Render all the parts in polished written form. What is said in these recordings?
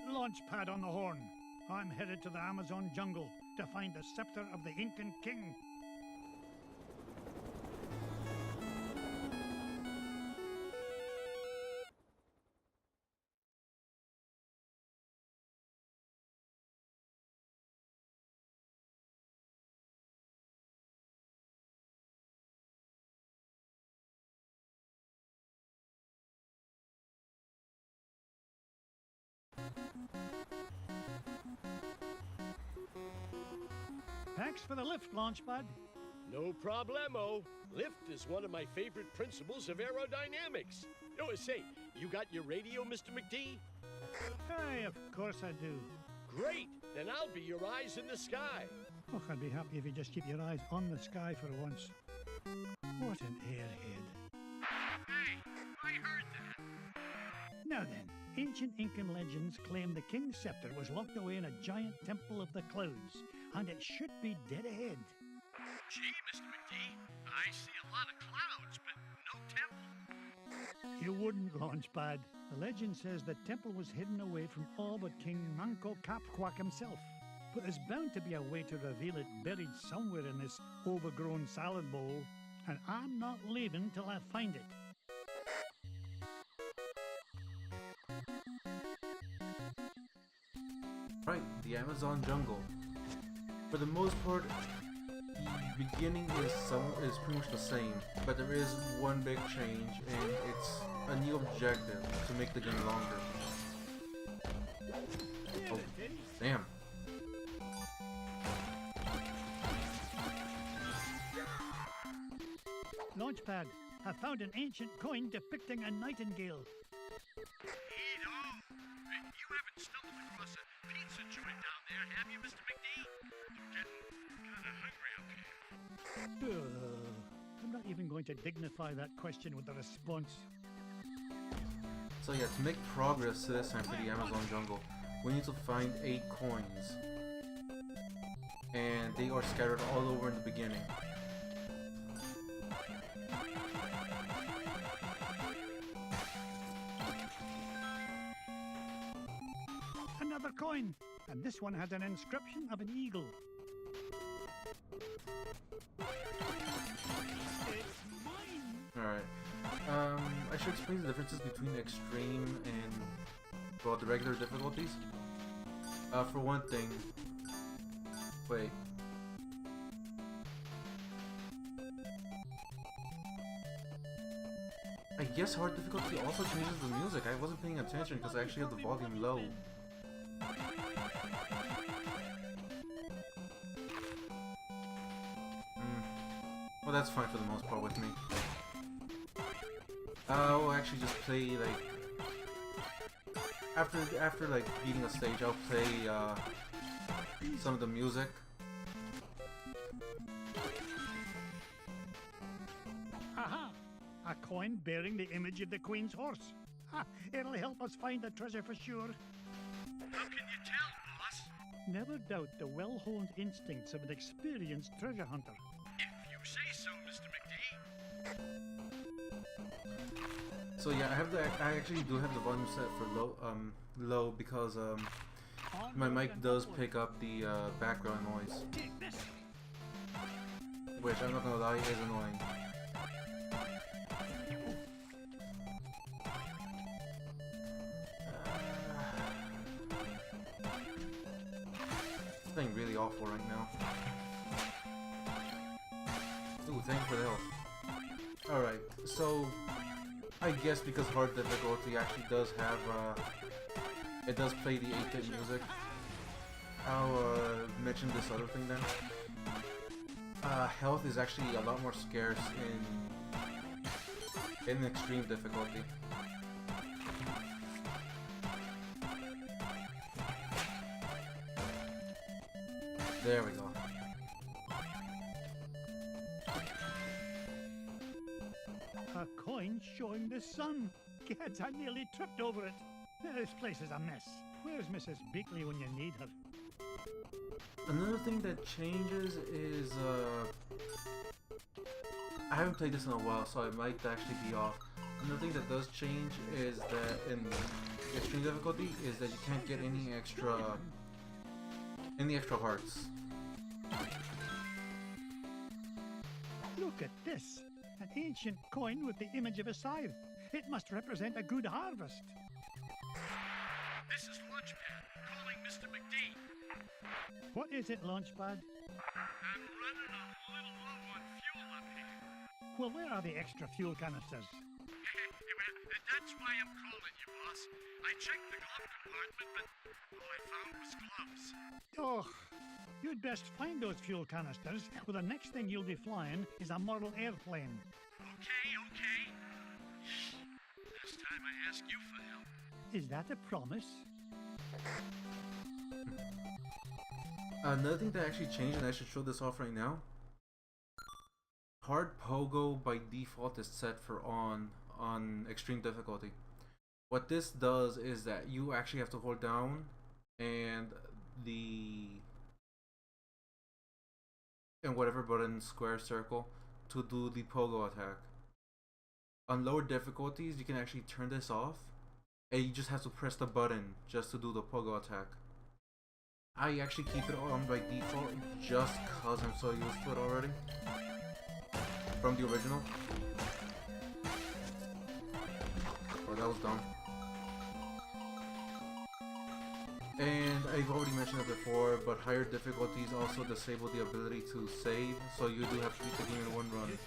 Get Launchpad on the horn. I'm headed to the Amazon jungle to find the scepter of the Incan king. Thanks for the lift, Launchpad. No problemo. Lift is one of my favorite principles of aerodynamics. Oh, say, you got your radio, Mr. McD? Aye, of course I do. Great! Then I'll be your eyes in the sky. Oh, I'd be happy if you just keep your eyes on the sky for once. What an airhead. Hey, I heard that. Now then, ancient Incan legends claim the king's scepter was locked away in a giant temple of the clouds, and it should be dead ahead. Gee, Mr. McD, I see a lot of clouds, but no temple. You wouldn't, Launchpad. The legend says the temple was hidden away from all but King Manco Capquack himself. But there's bound to be a way to reveal it buried somewhere in this overgrown salad bowl, and I'm not leaving till I find it. Right, the Amazon jungle. For the most part, the beginning is pretty much the same, but there is one big change, and it's a new objective to make the game longer. Oh, damn. Launchpad, I found an ancient coin depicting a nightingale. Neato. You haven't stumbled across a pizza joint down there, have you, Mr. McD? I'm getting kind of hungry up here. I'm not even going to dignify that question with a response. So yeah, to make progress this time for the Amazon jungle, we need to find 8 coins. And they are scattered all over in the beginning. Another coin, and this one had an inscription of an eagle. It's mine! Alright. I should explain the differences between extreme and, well, the regular difficulties. For one thing... Wait. I guess hard difficulty also changes the music. I wasn't paying attention because I actually have the volume low. Well, that's fine for the most part with me. I'll actually just play, like... After like, beating a stage, I'll play, some of the music. Aha! A coin bearing the image of the Queen's horse. Ha! It'll help us find the treasure for sure. How can you tell, boss? Never doubt the well-honed instincts of an experienced treasure hunter. If you say so, Mr. McD. So yeah, I actually do have the volume set for low because my mic does pick up the background noise, which I'm not gonna lie is annoying. It's playing really awful right now. Ooh, thank you for the help. Alright, so I guess because hard difficulty actually does have, it does play the 8-bit music. I'll mention this other thing then. Health is actually a lot more scarce in extreme difficulty. There we go. A coin showing the sun. Kids, I nearly tripped over it. This place is a mess. Where's Mrs. Beakley when you need her? Another thing that changes is, I haven't played this in a while, so it might actually be off. Another thing that does change is that in extreme difficulty is that you can't get any extra hearts. Look at this. An ancient coin with the image of a scythe. It must represent a good harvest. This is Launchpad, calling Mr. McD. What is it, Launchpad? I'm running a little low on fuel up here. Well, where are the extra fuel canisters? Well, that's why I'm calling you, boss. I checked the glove compartment, but all I found was gloves. Oh, you'd best find those fuel canisters, or the next thing you'll be flying is a model airplane. Okay. Last time I asked you for help. Is that a promise? Another thing that actually changed, and I should show this off right now. Hard Pogo by default is set for on extreme difficulty. What this does is that you actually have to hold down and whatever button, square, circle, to do the pogo attack. On lower difficulties, you can actually turn this off, and you just have to press the button just to do the pogo attack. I actually keep it on by default just cause I'm so used to it already from the original. Oh, that was dumb. And I've already mentioned it before, but higher difficulties also disable the ability to save, so you do have to beat the game in one run.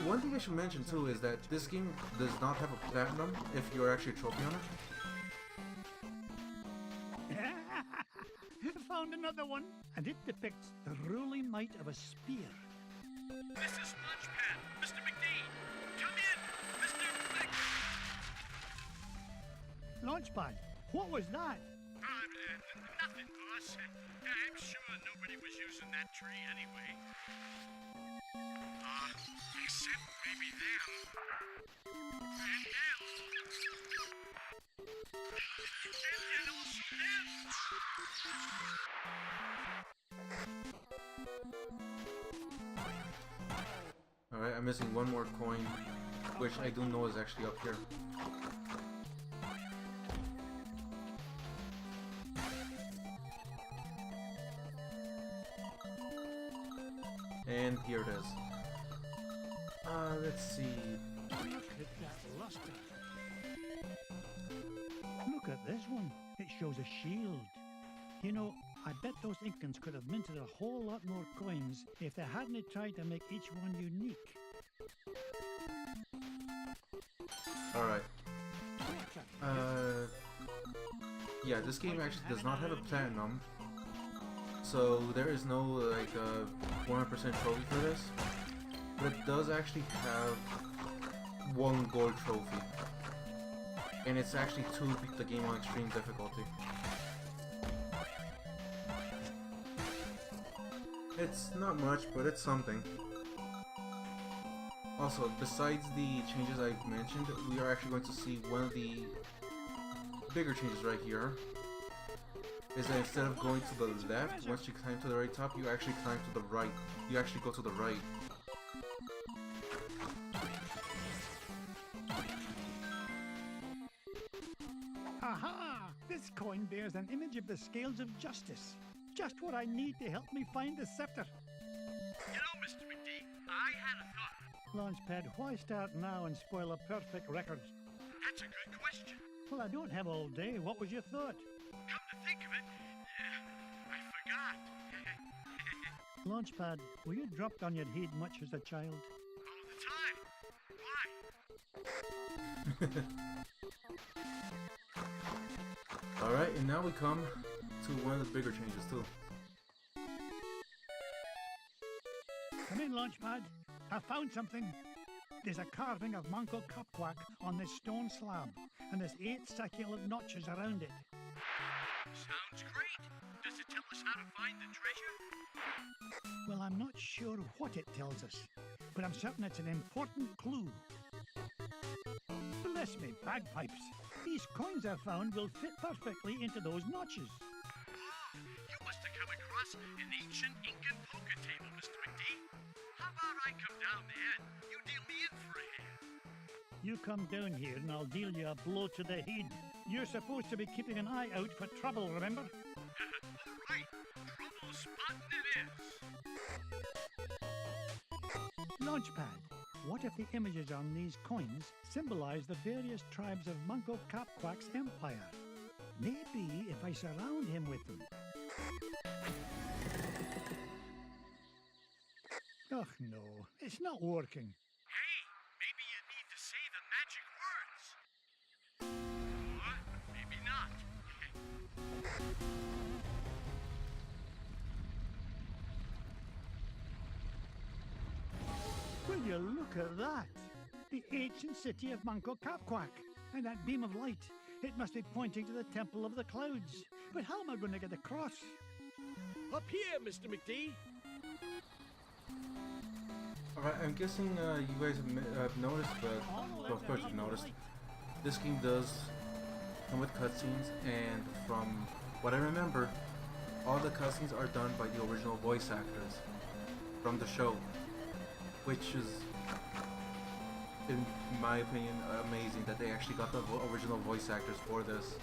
One thing I should mention too is that this game does not have a platinum if you're actually a trophy hunter. Found another one, and it depicts the ruling might of a spear. This is Launchpad, Mr. McD. Come in, Mr. Launchpad, what was that? Nothing, boss. I'm sure nobody was using that tree anyway. Except maybe them. And also them. Alright, I'm missing one more coin, which I do know is actually up here. And here it is. Let's see. Look at that luster. Look at this one. It shows a shield. You know, I bet those Incans could have minted a whole lot more coins if they hadn't tried to make each one unique. Alright. Yeah, this game actually does not have a platinum. So there is no like 100% trophy for this. But it does actually have one gold trophy. And it's actually to beat the game on extreme difficulty. It's not much, but it's something. Also, besides the changes I've mentioned, we are actually going to see one of the bigger changes right here. Is that instead of going to the left, once you climb to the very top, you actually climb to the right. You actually go to the right. Aha! This coin bears an image of the scales of justice. Just what I need to help me find the scepter. You know, Mr. McD, I had a thought. Launchpad, why start now and spoil a perfect record? That's a good question. Well, I don't have all day. What was your thought? Come to think of it, I forgot. Launchpad, were you dropped on your head much as a child? All the time. Why? Alright, and now we come to one of the bigger changes too. Come in, Launchpad. I found something. There's a carving of Manco Capquack on this stone slab, and there's 8 succulent notches around it. Sounds great. Does it tell us how to find the treasure? Well, I'm not sure what it tells us, but I'm certain it's an important clue. Bless me, bagpipes. These coins I found will fit perfectly into those notches. Oh, you must have come across an ancient Incan poker table, Mr. McD. How about I come down there and you deal me in for a hand? You come down here and I'll deal you a blow to the head. You're supposed to be keeping an eye out for trouble, remember? All right, trouble spotting it is. Launchpad, what if the images on these coins symbolize the various tribes of Manco Capquack's empire? Maybe if I surround him with them. Oh no, it's not working. Hey, maybe you need to say the magic words. Or maybe not. Will you look at that? The ancient city of Manco Capquack. And that beam of light. It must be pointing to the Temple of the Clouds. But how am I going to get across? Up here, Mr. McD. Alright, I'm guessing you guys have noticed, but well, of course you've noticed. This game does come with cutscenes, and from what I remember, all the cutscenes are done by the original voice actors from the show, which is, in my opinion, amazing that they actually got the original voice actors for this.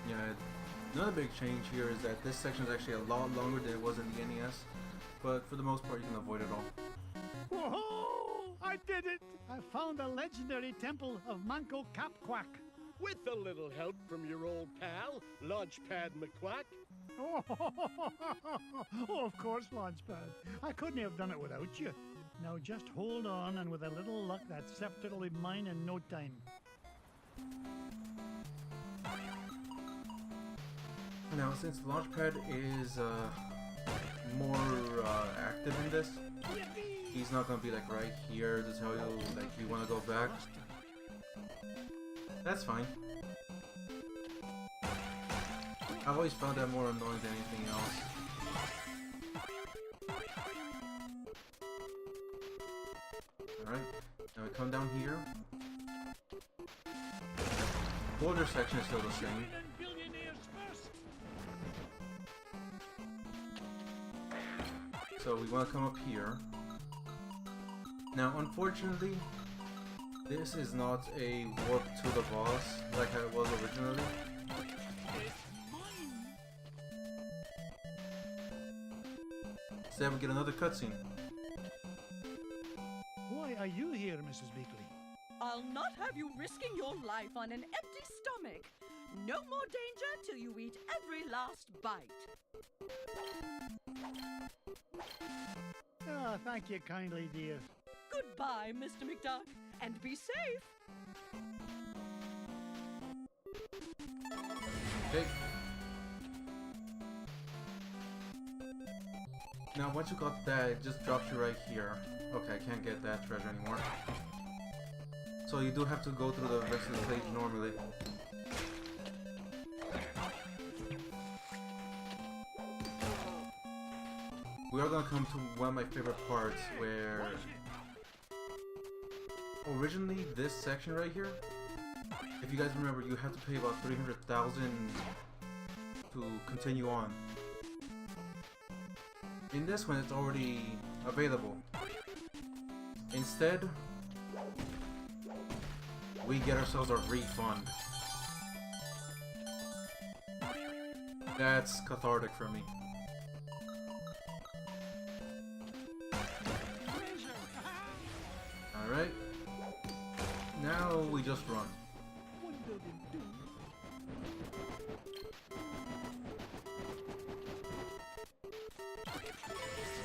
Yeah, another big change here is that this section is actually a lot longer than it was in the NES, but for the most part you can avoid it all. Whoa! I did it! I found the legendary temple of Manco Capquack. With a little help from your old pal, Launchpad McQuack. Oh, of course, Launchpad. I couldn't have done it without you. Now just hold on, and with a little luck, that scepter will be mine in no time. Now, since Launchpad is more active in this, he's not gonna be like right here to tell you like you want to go back. That's fine. I've always found that more annoying than anything else. Alright, now we come down here. Border section is still the same. So we want to come up here. Now, unfortunately, this is not a warp to the boss like it was originally. Instead, we get another cutscene. Why are you here, Mrs. Beakley? I'll not have you risking your life on an empty stomach. No more danger till you eat every last bite. Ah, thank you kindly, dear. Goodbye, Mr. McDuck, and be safe. Okay. Now, once you got that, it just drops you right here. Okay, I can't get that treasure anymore. So you do have to go through the rest of the stage normally. We are gonna come to one of my favorite parts where originally this section right here, if you guys remember, you have to pay about 300,000 to continue on. In this one, it's already available. Instead, we get ourselves a refund. That's cathartic for me. Alright. Now we just run.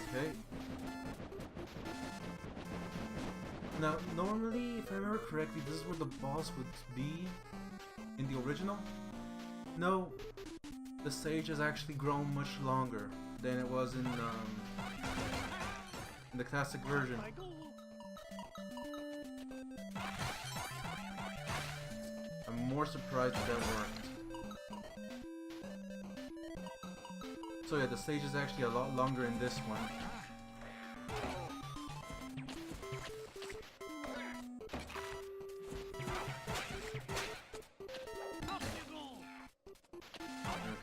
Okay. Now, normally, if I remember correctly, this is where the boss would be in the original. No, the stage has actually grown much longer than it was in the classic version. I'm more surprised that worked. So yeah, the stage is actually a lot longer in this one.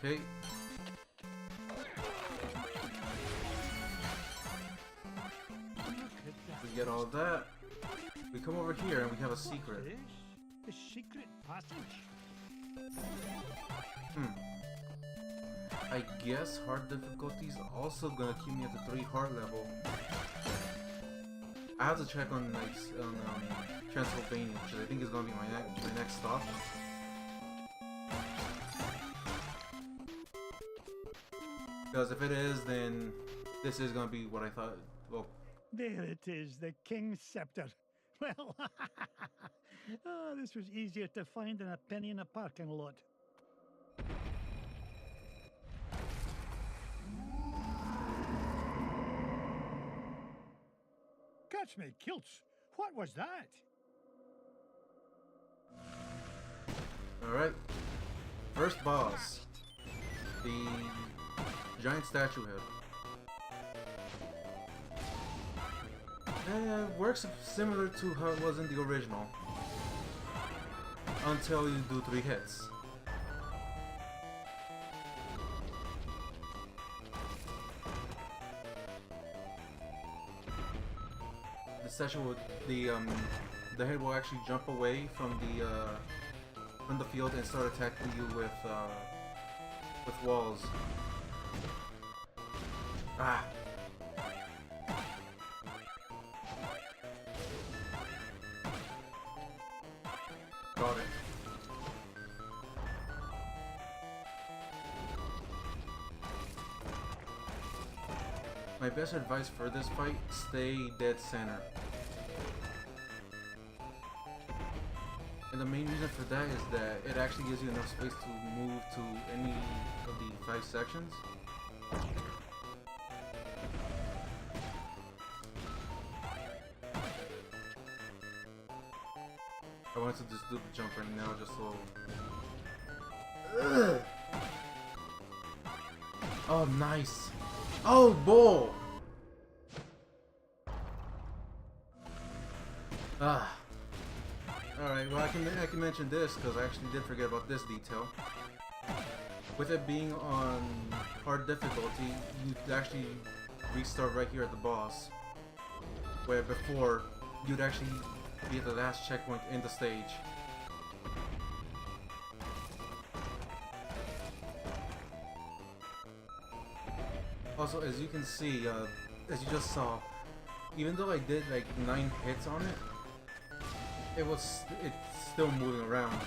Okay. get all that. We come over here and we have a secret. This? A secret passage? I guess hard difficulty's also gonna keep me at the 3 hard level. I have to check on like Transylvania, which I think is gonna be my next stop. Because if it is, then this is gonna be what I thought. Well, There it is, the King's Scepter. Well, oh, this was easier to find than a penny in a parking lot. Catch me kilts. What was that? alright. First boss. The giant statue head. Works similar to how it was in the original. Until you do 3 hits. The statue would, the head will actually jump away from the field and start attacking you with walls. Ah. Got it. My best advice for this fight, stay dead center. And the main reason for that is that it actually gives you enough space to move to any of the 5 sections. I wanted to just do the jump right now, just so... Ugh. Oh, nice! Oh, bull! Ah. Alright, well I can mention this, because I actually did forget about this detail. With it being on hard difficulty, you'd actually restart right here at the boss. Where before, you'd actually be at the last checkpoint in the stage. Also, as you can see, as you just saw, even though I did like 9 hits on it, it's still moving around.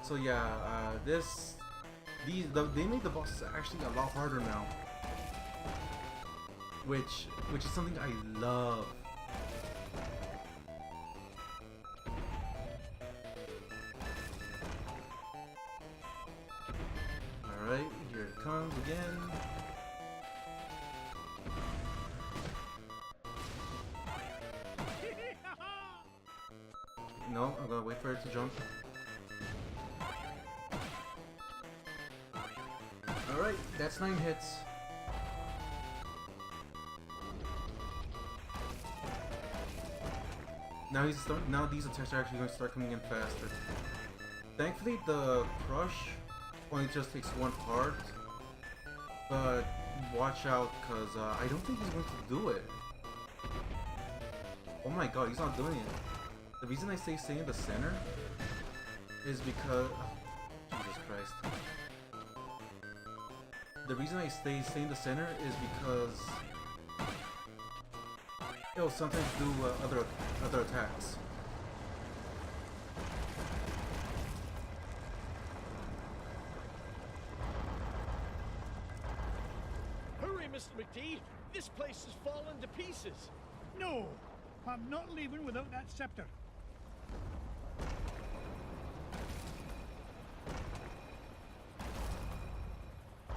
So yeah, they made the bosses actually a lot harder now, which is something I love. All right, here it comes again. No, I'm gonna wait for it to jump. Alright, that's 9 hits. Now these attacks are actually going to start coming in faster. Thankfully, the crush only just takes 1 part, but watch out, because I don't think he's going to do it. Oh my god, he's not doing it. The reason I say stay in the center is because... Oh, Jesus Christ. The reason I stay in the center is because it'll sometimes do other attacks. Hurry, Mr. McD! This place has fallen to pieces! No, I'm not leaving without that scepter.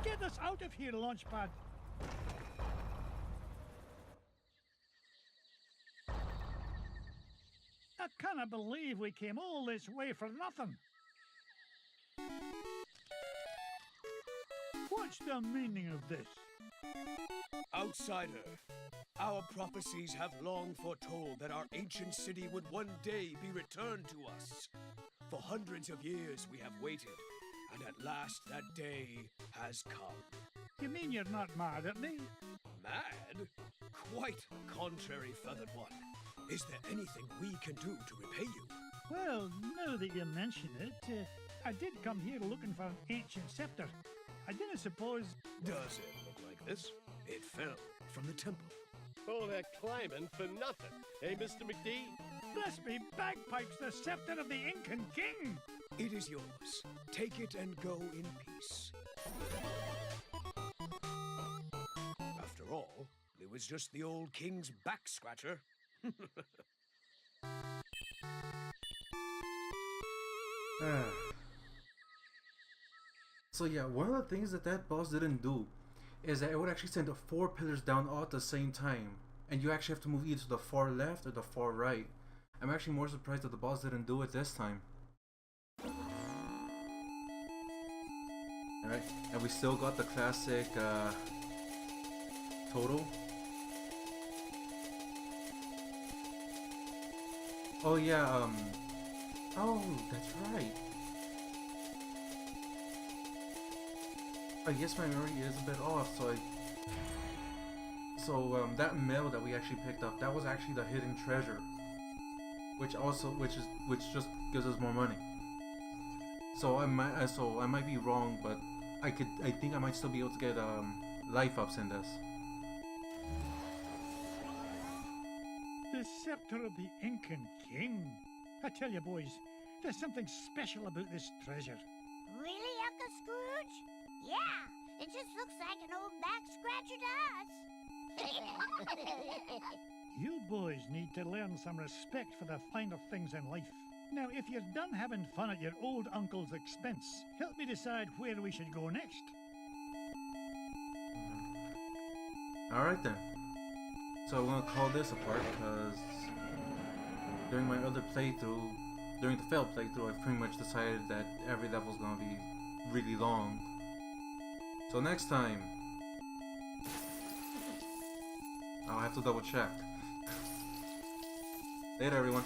Get us out of here, Launchpad. I cannot believe we came all this way for nothing. What's the meaning of this? Outsider, our prophecies have long foretold that our ancient city would one day be returned to us. For hundreds of years we have waited, and at last that day has come. You mean you're not mad at me? Mad? Quite the contrary, Feathered One. Is there anything we can do to repay you? Well, now that you mention it, I did come here looking for an ancient scepter. I didn't suppose... Does it look like this? It fell from the temple. All that climbing for nothing, eh, Mr. McD? Bless me bagpipes, the scepter of the Incan king! It is yours. Take it and go in peace. After all, it was just the old king's back scratcher. So yeah, one of the things that boss didn't do is that it would actually send the 4 pillars down all at the same time, and you actually have to move either to the far left or the far right. I'm actually more surprised that the boss didn't do it this time. Alright, and we still got the classic total. Oh yeah, oh, that's right. I guess my memory is a bit off, so that mail that we actually picked up, that was actually the hidden treasure, which just gives us more money. So I might be wrong, but I think I might still be able to get life ups in this. The scepter of the Incan king. I tell you, boys, there's something special about this treasure. Really, Uncle Scrooge? Yeah, it just looks like an old back scratcher to us. You boys need to learn some respect for the finer things in life. Now, if you're done having fun at your old uncle's expense, help me decide where we should go next. Alright then. So I'm gonna call this apart because during my other playthrough, during the failed playthrough, I've pretty much decided that every level's gonna be really long. So next time, I'll have to double check. Later everyone.